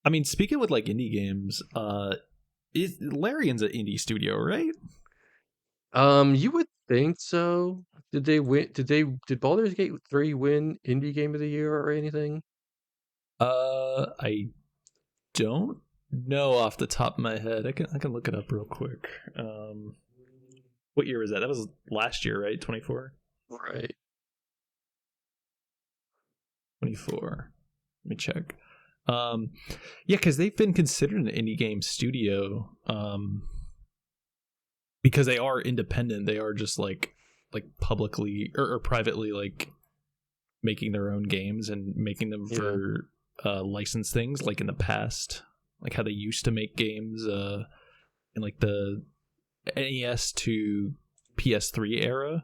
I mean, speaking with like indie games, Larian's an indie studio, right? You would think so. Did they win? Did Baldur's Gate 3 win Indie Game of the Year or anything? I don't know off the top of my head. I can look it up real quick. What year was that? That was last year, right? 24? Right. 24. Let me check. Yeah, because they've been considered an indie game studio. Because they are independent. They are just like publicly or privately like making their own games and making them for licensed things, like in the past, like how they used to make games in like the NES to PS3 era.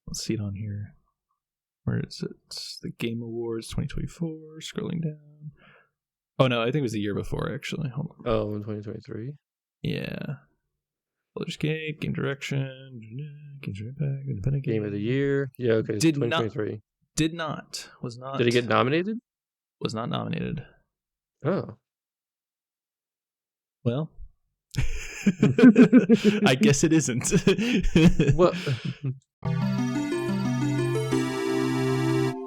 Let's see it on here. Where is it? It's the Game Awards 2024. Scrolling down. Oh no, I think it was the year before actually. Hold on. Oh, in 2023. Yeah. Baldur's Gate, Game Direction, Games Impact, Independent Game of the Year. Yeah, okay. Did 2023. Was not. Did it get nominated? Was not nominated. Oh. Well, I guess it isn't. Well,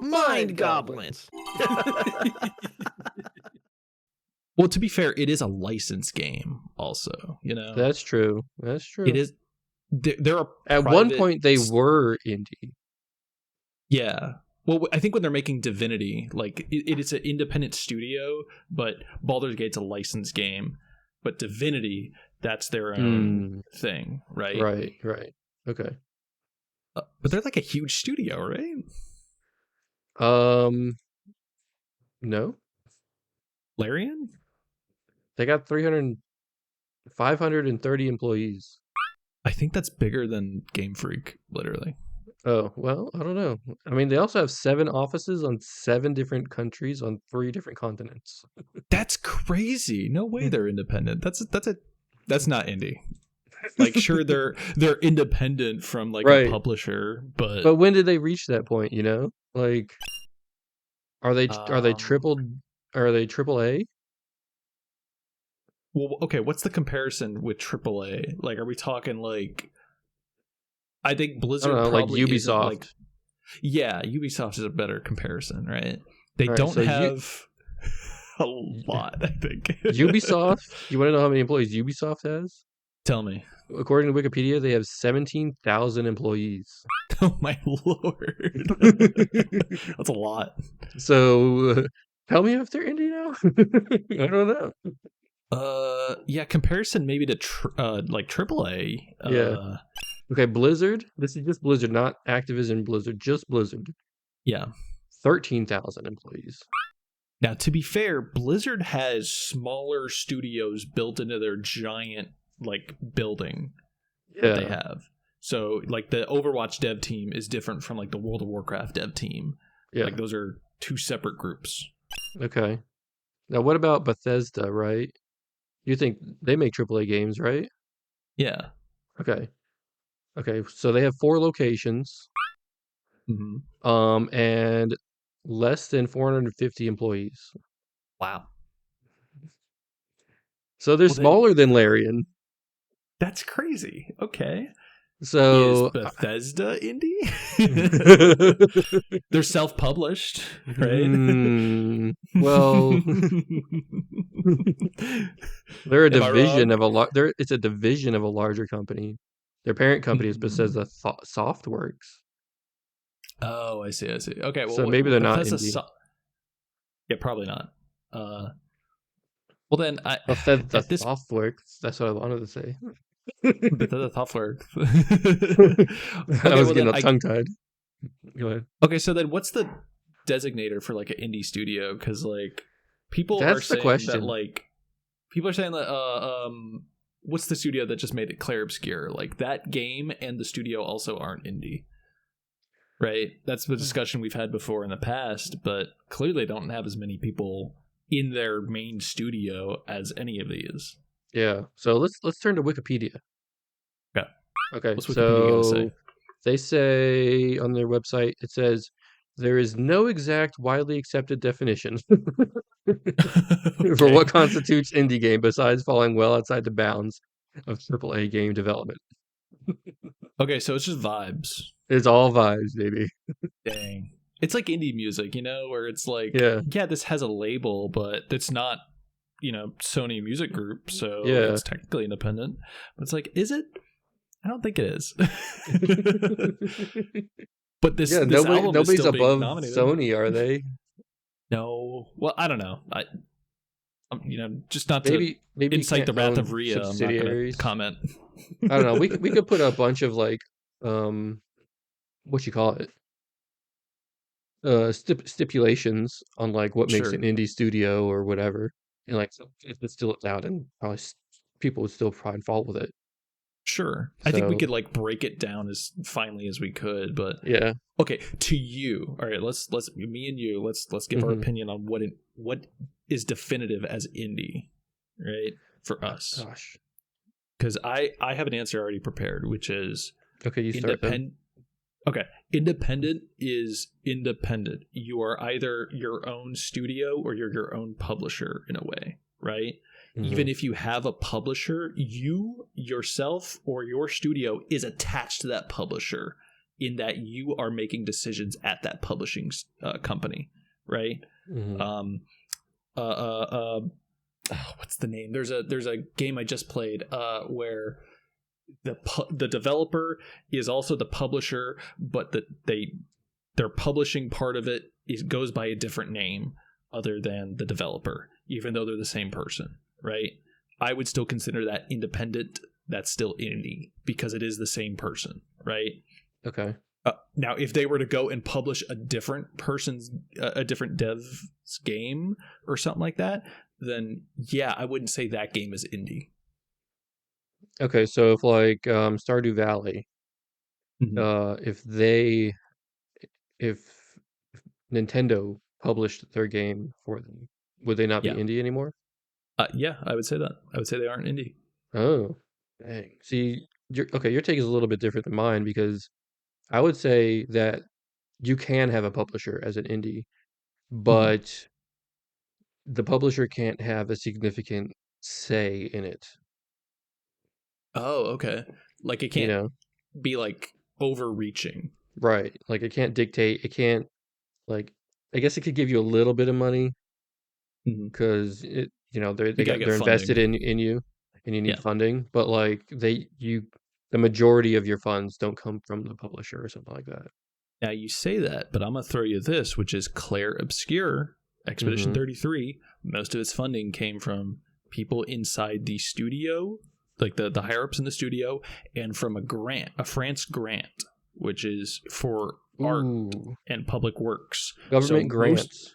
Mind Goblins. Well, to be fair, it is a licensed game also, you know. that's true. That's true. It is. There are At one point they were indie. Yeah. Well, I think when they're making Divinity, like it is an independent studio, but Baldur's Gate's a licensed game. But Divinity, that's their own thing, right? Right. Okay. But they're like a huge studio, right? No. Larian? They got 530 employees. I think that's bigger than Game Freak, literally. Oh, well, I don't know. I mean, they also have 7 offices on 7 different countries on 3 different continents. That's crazy. No way they're independent. That's not indie. Like, sure, they're independent from like a publisher, but when did they reach that point? You know, like, are they triple A? Well, okay. What's the comparison with AAA? Like, are we talking like? I think Blizzard, I don't know, probably like Ubisoft. Like, yeah, Ubisoft is a better comparison, right? They don't have a lot, I think. Ubisoft. You want to know how many employees Ubisoft has? Tell me. According to Wikipedia, they have 17,000 employees. Oh my lord, that's a lot. So, tell me if they're indie now. I don't know. Yeah, comparison maybe to like AAA. Yeah. Okay, Blizzard. This is just Blizzard, not Activision Blizzard, just Blizzard. Yeah. 13,000 employees. Now, to be fair, Blizzard has smaller studios built into their giant like building that they have. So, like the Overwatch dev team is different from like the World of Warcraft dev team. Yeah. Like those are 2 separate groups. Okay. Now, what about Bethesda, right? You think they make AAA games, right? Yeah. Okay, so they have 4 locations. Mm-hmm. And less than 450 employees. Wow. So they're smaller than Larian. That's crazy. Okay. So is Bethesda indie? They're self-published, right? Well, they're a division of it's a division of a larger company. Their parent company is Bethesda Softworks. Oh, I see. Okay, well, so maybe they're Bethesda not indie. Yeah, probably not. Well, then Bethesda Softworks. That's what I wanted to say. Bethesda Softworks. I was getting tongue-tied. Go ahead. Okay, so then what's the designator for like an indie studio? Because like people are saying that like people are saying that what's the studio that just made it Clair Obscur? Like that game and the studio also aren't indie. Right? That's the discussion we've had before in the past, but clearly they don't have as many people in their main studio as any of these. Yeah. So let's turn to Wikipedia. Yeah. Okay. What's Wikipedia gonna say? They say on their website, it says there is no exact widely accepted definition for Okay. what constitutes indie game besides falling well outside the bounds of AAA game development. Okay, so it's just vibes. It's all vibes, baby. Dang. It's like indie music, where it's like, Yeah. yeah, this has a label, but it's not, Sony Music Group, so Yeah. it's technically independent. But it's like, is it? I don't think it is. But this album nobody's is still above being nominated. Sony, are they? No. Well, I don't know. Just not maybe to incite the wrath of Rhea. I'm not going to comment. I don't know. We could put a bunch of like, what you call it? Stipulations on like what makes an indie studio or whatever, and like if it's still allowed, and probably people would still try and fall with it. Sure. So, I think we could like break it down as finely as we could, but yeah. Okay, to you. All right, let's me and you, let's give our opinion on what is definitive as indie, right? For us. Gosh. Cuz I have an answer already prepared, which is okay, you start then. Okay, independent is independent. You are either your own studio or you're your own publisher in a way, right? Even if you have a publisher, you yourself or your studio is attached to that publisher in that you are making decisions at that publishing company, right? What's the name? There's a game I just played where the developer is also the publisher, but their publishing part of it goes by a different name other than the developer, even though they're the same person. Right, I would still consider that independent. That's still indie because it is the same person, right? Okay. Now, if they were to go and publish a different dev's game or something like that, then yeah, I wouldn't say that game is indie. Okay, so if like Stardew Valley, if Nintendo published their game for them, would they not be indie anymore? Yeah, I would say that. I would say they aren't indie. Oh, dang. See, your take is a little bit different than mine because I would say that you can have a publisher as an indie, but the publisher can't have a significant say in it. Oh, okay. Like it can't be like overreaching. Right. Like it can't dictate. It can't like. I guess it could give you a little bit of money because it. They're invested in you, and you need funding. But like the majority of your funds don't come from the publisher or something like that. Now you say that, but I'm gonna throw you this, which is Claire Obscure Expedition 33. Most of its funding came from people inside the studio, like the higher ups in the studio, and from a France grant, which is for art and public works. Government grants.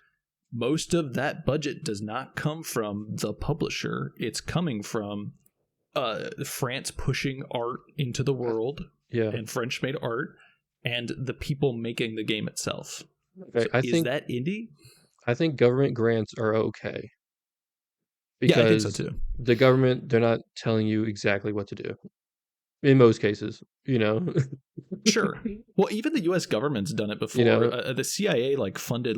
Most of that budget does not come from the publisher. It's coming from France pushing art into the world, and French made art, and the people making the game itself. Okay, so is that indie? I think government grants are okay. Because I think so too. The government, they're not telling you exactly what to do. In most cases, Sure. Well, even the U.S. government's done it before. The CIA funded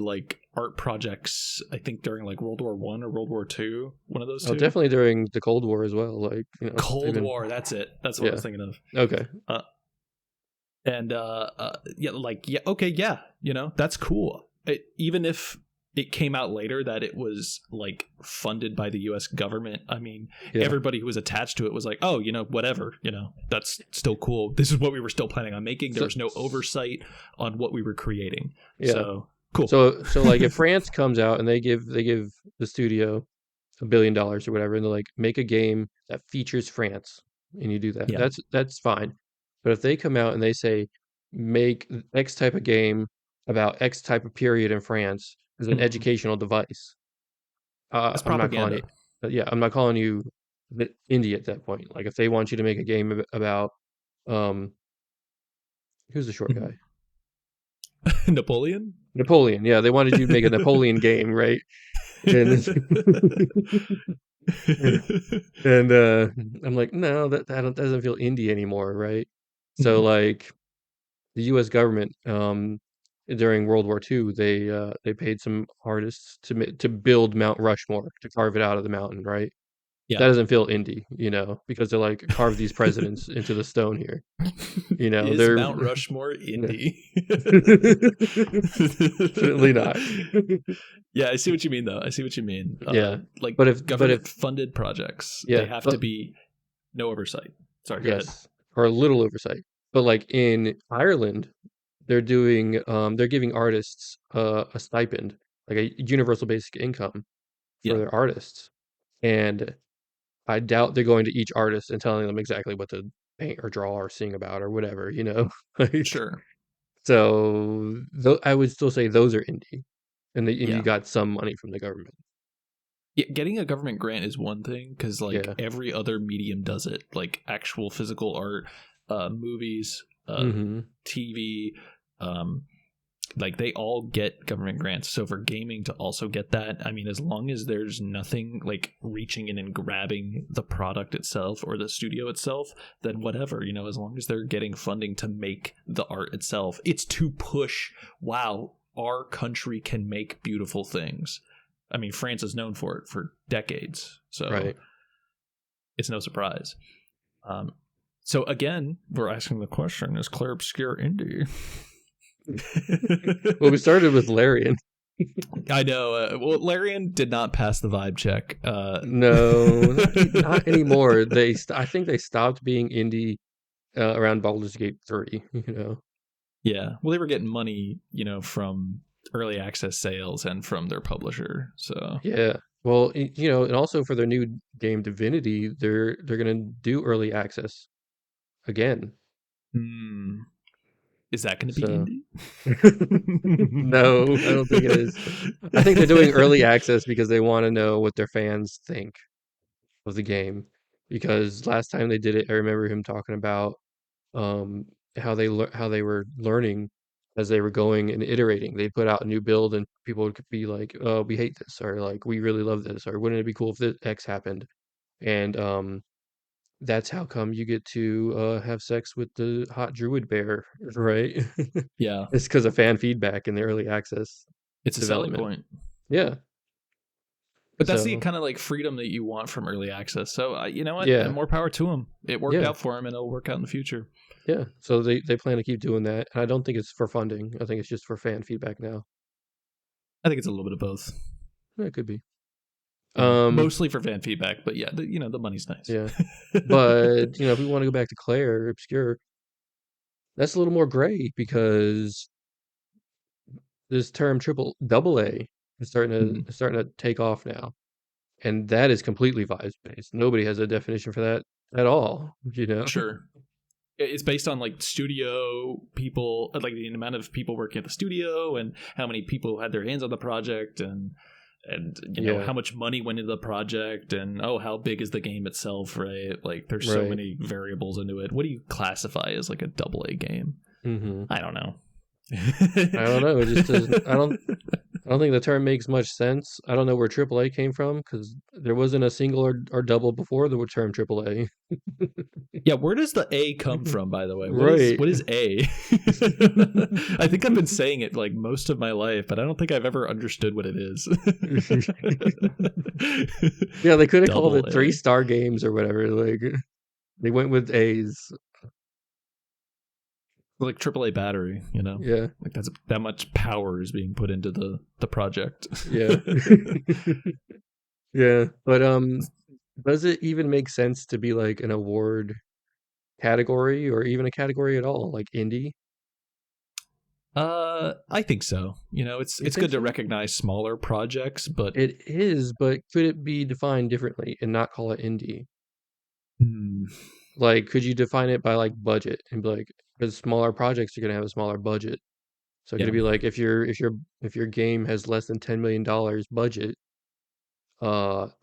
art projects, I think during World War I or World War II. One of those two. Oh, definitely during the Cold War as well. Cold War. That's it. That's what I was thinking of. Okay. That's cool. Even if it came out later that it was funded by the U.S. government. I mean, everybody who was attached to it was like, oh, whatever, that's still cool. This is what we were still planning on making. There was no oversight on what we were creating. Yeah. So cool. So if France comes out and they give the studio $1 billion or whatever, and they're like, make a game that features France, and you do that, that's fine. But if they come out and they say, make X type of game about X type of period in France as an educational device, I'm not calling it. I'm not calling you indie at that point. Like if they want you to make a game about, who's the short guy? Napoleon. Yeah, they wanted you to make a Napoleon game, right? And I'm like, no, that doesn't feel indie anymore, right? So the U.S. government, during World War II, they paid some artists to build Mount Rushmore, to carve it out of the mountain, right? Yeah. That doesn't feel indie, because they're like, carve these presidents into the stone here. Is they're Mount Rushmore indie? Certainly not. Yeah, I see what you mean, though. I see what you mean. Yeah, like but if government-funded projects, yeah, they have to be no oversight. Sorry, go ahead. Or a little oversight. But like in Ireland, they're giving artists a stipend, like a universal basic income for their artists, and I doubt they're going to each artist and telling them exactly what to paint or draw or sing about or whatever, Like, Sure. so I would still say those are indie, and you got some money from the government. Yeah, getting a government grant is one thing, because every other medium does it, like actual physical art, movies, TV, like they all get government grants. So for gaming to also get that, I mean, as long as there's nothing like reaching in and grabbing the product itself or the studio itself, then whatever, as long as they're getting funding to make the art itself, it's to push, wow, our country can make beautiful things. I mean, France is known for it for decades, so it's no surprise. So again, we're asking the question, is Claire Obscure indie? Well, we started with Larian. I know. Well, Larian did not pass the vibe check. No, not anymore. I think they stopped being indie around Baldur's Gate 3, Yeah. Well, they were getting money, from early access sales and from their publisher. So yeah. Well, and also for their new game Divinity, they're going to do early access again. Is that going to be indie? No, I don't think it is. I think they're doing early access because they want to know what their fans think of the game. Because last time they did it, I remember him talking about how they were learning as they were going and iterating. They put out a new build and people would be like, "Oh, we hate this," or like, "We really love this," or "Wouldn't it be cool if this X happened?" And that's how come you get to have sex with the hot druid bear, right? Yeah. It's because of fan feedback in the early access. It's a selling point. Yeah. But that's the kind of like freedom that you want from early access. So you know what? Yeah. More power to them. It worked out for them, and it'll work out in the future. Yeah. So they plan to keep doing that. And I don't think it's for funding. I think it's just for fan feedback now. I think it's a little bit of both. It could be. Mostly for fan feedback, but yeah, the money's nice. Yeah. But if we want to go back to Claire Obscure, that's a little more gray, because this term double A is starting to take off now, and that is completely vibes based. Nobody has a definition for that at all. Sure. It's based on like studio people, like the amount of people working at the studio and how many people had their hands on the project, and how much money went into the project, and how big is the game itself, right? Like there's so many variables into it. What do you classify as like a double A game? I don't know. I don't know. It just doesn't. I don't think the term makes much sense. I don't know where AAA came from, because there wasn't a single or double before the term AAA. Yeah, where does the A come from, by the way? What is A? I think I've been saying it like most of my life, but I don't think I've ever understood what it is. Yeah, they could have called it 3-star games or whatever. Like, they went with A's. Like AAA battery, Yeah, like that much power is being put into the project. Yeah. Yeah, but does it even make sense to be like an award category, or even a category at all, like indie? I think so. It's good to recognize smaller projects, but it is. But could it be defined differently and not call it indie? Like, could you define it by like budget and be like, because smaller projects are going to have a smaller budget, so could it be like, if your game has less than $10 million budget,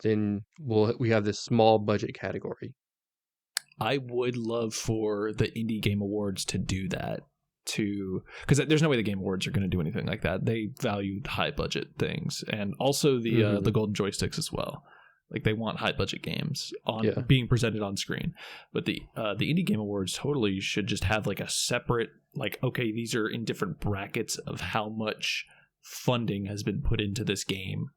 then we have this small budget category. I would love for the Indie Game Awards to do that, because there's no way the Game Awards are going to do anything like that. They value high budget things, and also the Golden Joysticks as well. Like, they want high budget games being presented on screen. But the Indie Game Awards totally should just have like a separate like, okay, these are in different brackets of how much funding has been put into this game,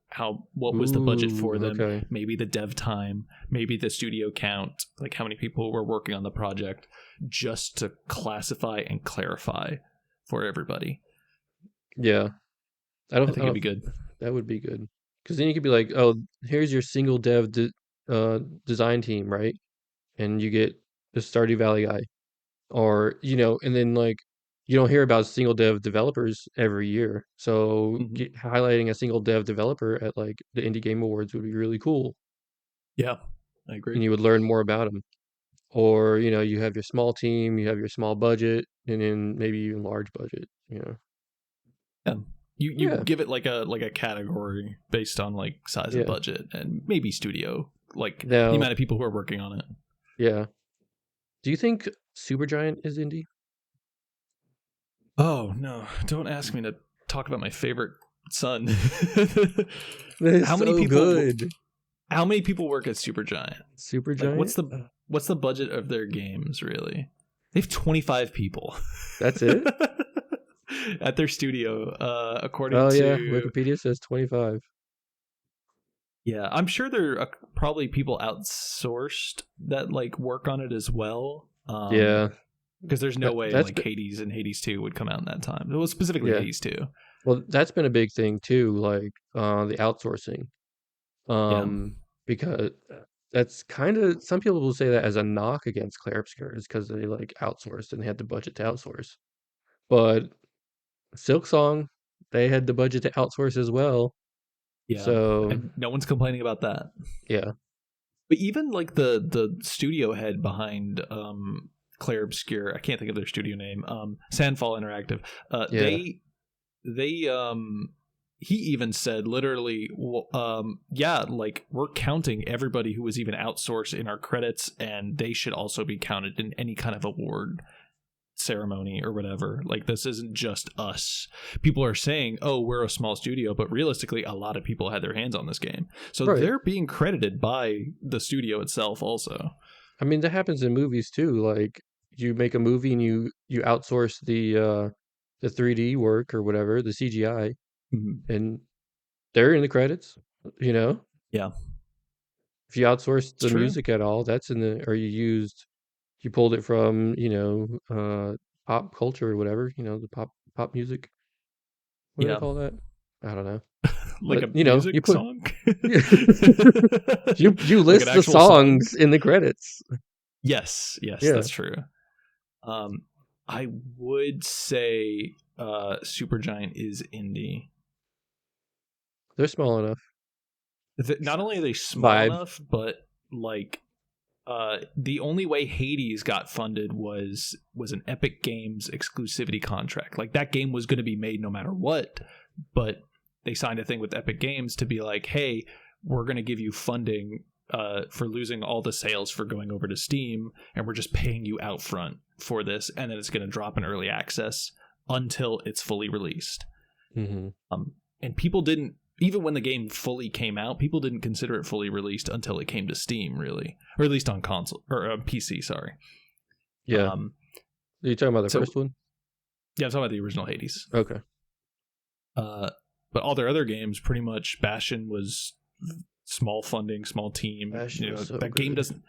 what was the budget for them, okay. maybe the dev time, maybe the studio count, like how many people were working on the project, just to classify and clarify for everybody. Yeah, I think it'd be good. That would be good, because then you could be like, oh, here's your single dev design team, right? And you get the Stardew Valley guy, or and then like you don't hear about single dev developers every year, so highlighting a single dev developer at like the Indie Game Awards would be really cool. Yeah, I agree. And you would learn more about them. Or you have your small team, you have your small budget, and then maybe even large budget. Yeah. You give it like a category based on like size of budget and maybe studio, like the amount of people who are working on it. Yeah. Do you think Supergiant is indie? Oh no! Don't ask me to talk about my favorite son. How many people? Good. How many people work at Supergiant? Supergiant. Like, what's the budget of their games really? They have 25 people. That's it. At their studio, according to Wikipedia says 25. Yeah, I'm sure there are probably people outsourced that like work on it as well. Because there's no way like Hades and Hades 2 would come out in that time. It was specifically Hades 2. Well, that's been a big thing too, like the outsourcing. Because that's kind of, some people will say that as a knock against Clair Obscurs because they like outsourced and they had the budget to outsource. But Silksong, they had the budget to outsource as well. Yeah. So and no one's complaining about that. Yeah. But even like the studio head behind Clair Obscur, I can't think of their studio name, Sandfall Interactive. He even said literally, like we're counting everybody who was even outsourced in our credits, and they should also be counted in any kind of award ceremony or whatever. Like, this isn't just us. People are saying, oh, we're a small studio, but realistically a lot of people had their hands on this game, so they're being credited by the studio itself also. I mean, that happens in movies too. Like, you make a movie and you outsource the 3D work or whatever, the CGI, and they're in the credits, Yeah. If you outsource the music at all, that's in the, or you pulled it from, pop culture or whatever, the pop music. What do they call that? I don't know. Like, but, a music you put, song? you list like the songs in the credits. Yes, that's true. I would say Supergiant is indie. They're small enough. Not only are they small enough, but like the only way Hades got funded was an Epic Games exclusivity contract. Like, that game was going to be made no matter what, but they signed a thing with Epic Games to be like, hey, we're going to give you funding for losing all the sales for going over to Steam, and we're just paying you out front for this, and then it's going to drop in early access until it's fully released. And people didn't, even when the game fully came out, people didn't consider it fully released until it came to Steam, really, or at least on console or PC. Sorry. Yeah. Are you talking about the first one? Yeah, I'm talking about the original Hades. Okay. But all their other games, pretty much, Bastion was small funding, small team. Bastion is so that good. Game doesn't.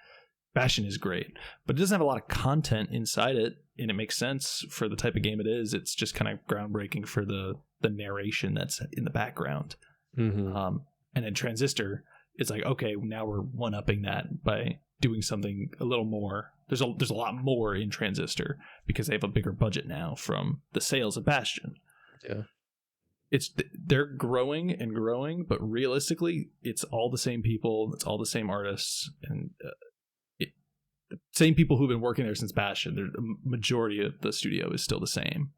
Bastion is great, but it doesn't have a lot of content inside it, and it makes sense for the type of game it is. It's just kind of groundbreaking for the narration that's in the background. And then Transistor, it's like, okay, now we're one-upping that by doing something a little more. There's a lot more in Transistor because they have a bigger budget now from the sales of Bastion. Yeah. They're growing and growing, but realistically, it's all the same people, it's all the same artists, and the same people who've been working there since Bastion. The majority of the studio is still the same.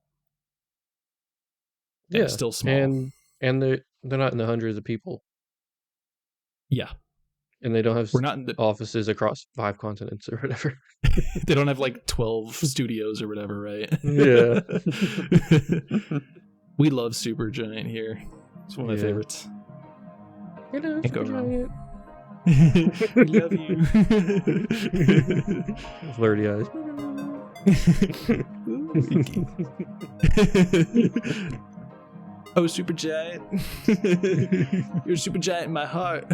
Yeah, it's still small, and they're not in the hundreds of people. Yeah, and they don't have offices across 5 continents or whatever. They don't have like 12 studios or whatever, right? Yeah. We love Supergiant here. It's one of my favorites. Hello, Supergiant. We love you. Flirty eyes. Oh, super giant. You're a super giant in my heart.